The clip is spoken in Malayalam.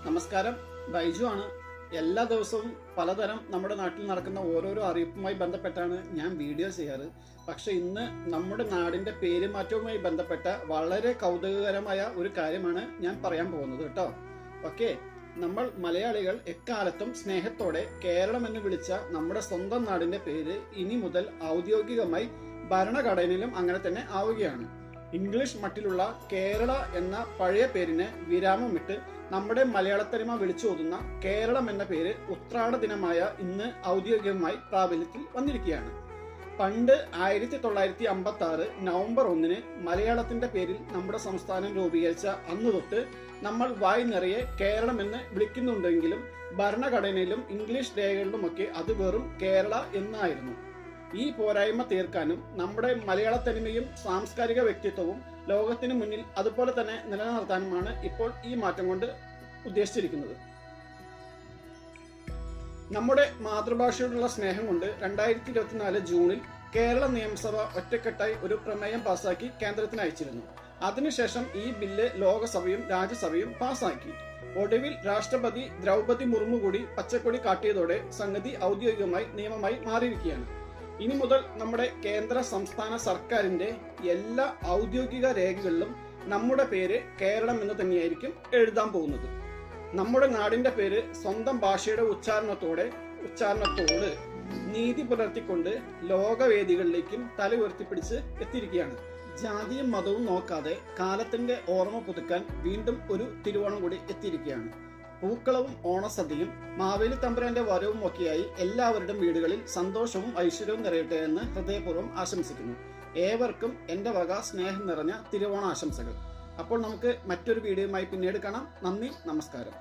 നമസ്കാരം, ബൈജു ആണ്. എല്ലാ ദിവസവും പലതരം നമ്മുടെ നാട്ടിൽ നടക്കുന്ന ഓരോരോ അറിയിപ്പുമായി ബന്ധപ്പെട്ടാണ് ഞാൻ വീഡിയോ ചെയ്യാറ്. പക്ഷെ ഇന്ന് നമ്മുടെ നാടിന്റെ പേരുമാറ്റവുമായി ബന്ധപ്പെട്ട വളരെ കൗതുകകരമായ ഒരു കാര്യമാണ് ഞാൻ പറയാൻ പോകുന്നത് കേട്ടോ. ഓക്കെ, നമ്മൾ മലയാളികൾ എക്കാലത്തും സ്നേഹത്തോടെ കേരളം എന്ന് വിളിച്ച നമ്മുടെ സ്വന്തം നാടിന്റെ പേര് ഇനി മുതൽ ഔദ്യോഗികമായി ഭരണഘടനയിലും അങ്ങനെ തന്നെ ആവുകയാണ്. ഇംഗ്ലീഷ് മട്ടിലുള്ള കേരള എന്ന പഴയ പേരിന് വിരാമമിട്ട് നമ്മുടെ മലയാളത്തനിമ വിളിച്ചോതുന്ന കേരളം എന്ന പേര് ഉത്രാട ദിനമായ ഇന്ന് ഔദ്യോഗികമായി പ്രാബല്യത്തിൽ വന്നിരിക്കുകയാണ്. പണ്ട് 1956 നവംബർ 1 മലയാളത്തിന്റെ പേരിൽ നമ്മുടെ സംസ്ഥാനം രൂപീകരിച്ച അന്ന് തൊട്ട് നമ്മൾ വായി നിറയെ കേരളം എന്ന് വിളിക്കുന്നുണ്ടെങ്കിലും ഭരണഘടനയിലും ഇംഗ്ലീഷ് രേഖകളിലുമൊക്കെ അത് വെറും കേരള എന്നായിരുന്നു. ഈ പോരായ്മ തീർക്കാനും നമ്മുടെ മലയാളത്തനിമയും സാംസ്കാരിക വ്യക്തിത്വവും ലോകത്തിന് മുന്നിൽ അതുപോലെ തന്നെ നിലനിർത്താനുമാണ് ഇപ്പോൾ ഈ മാറ്റം കൊണ്ട് ഉദ്ദേശിച്ചിരിക്കുന്നത്. നമ്മുടെ മാതൃഭാഷയോടുള്ള സ്നേഹം കൊണ്ട് 2024 ജൂണിൽ കേരള നിയമസഭ ഒറ്റക്കെട്ടായി ഒരു പ്രമേയം പാസാക്കി കേന്ദ്രത്തിന് അയച്ചിരുന്നു. അതിനുശേഷം ഈ ബില്ല് ലോകസഭയും രാജ്യസഭയും പാസാക്കി. ഒടുവിൽ രാഷ്ട്രപതി ദ്രൗപദി മുർമു കൂടി പച്ചക്കൊടി കാട്ടിയതോടെ സംഗതി ഔദ്യോഗികമായി നിയമമായി മാറിയിരിക്കുകയാണ്. ഇനി മുതൽ നമ്മുടെ കേന്ദ്ര സംസ്ഥാന സർക്കാരിന്റെ എല്ലാ ഔദ്യോഗിക രേഖകളിലും നമ്മുടെ പേര് കേരളം എന്ന് തന്നെയായിരിക്കും എഴുതാൻ പോകുന്നത്. നമ്മുടെ നാടിന്റെ പേര് സ്വന്തം ഭാഷയുടെ ഉച്ചാരണത്തോട് നീതി പുലർത്തിക്കൊണ്ട് ലോകവേദികളിലേക്കും തല ഉയർത്തിപ്പിടിച്ച് എത്തിയിരിക്കുകയാണ്. ജാതിയും മതവും നോക്കാതെ കാലത്തിന്റെ ഓർമ്മ പുതുക്കാൻ വീണ്ടും ഒരു തിരുവോണം കൂടി എത്തിയിരിക്കുകയാണ്. പൂക്കളവും ഓണസദ്യയും മാവേലി തമ്പുരാന്റെ വരവും ഒക്കെയായി എല്ലാവരുടെയും വീടുകളിൽ സന്തോഷവും ഐശ്വര്യവും നിറയട്ടെ എന്ന് ഹൃദയപൂർവ്വം ആശംസിക്കുന്നു. ഏവർക്കും എൻ്റെ വക സ്നേഹം നിറഞ്ഞ തിരുവോണ ആശംസകൾ. അപ്പോൾ നമുക്ക് മറ്റൊരു വീഡിയോയുമായി പിന്നീട് കാണാം. നന്ദി, നമസ്കാരം.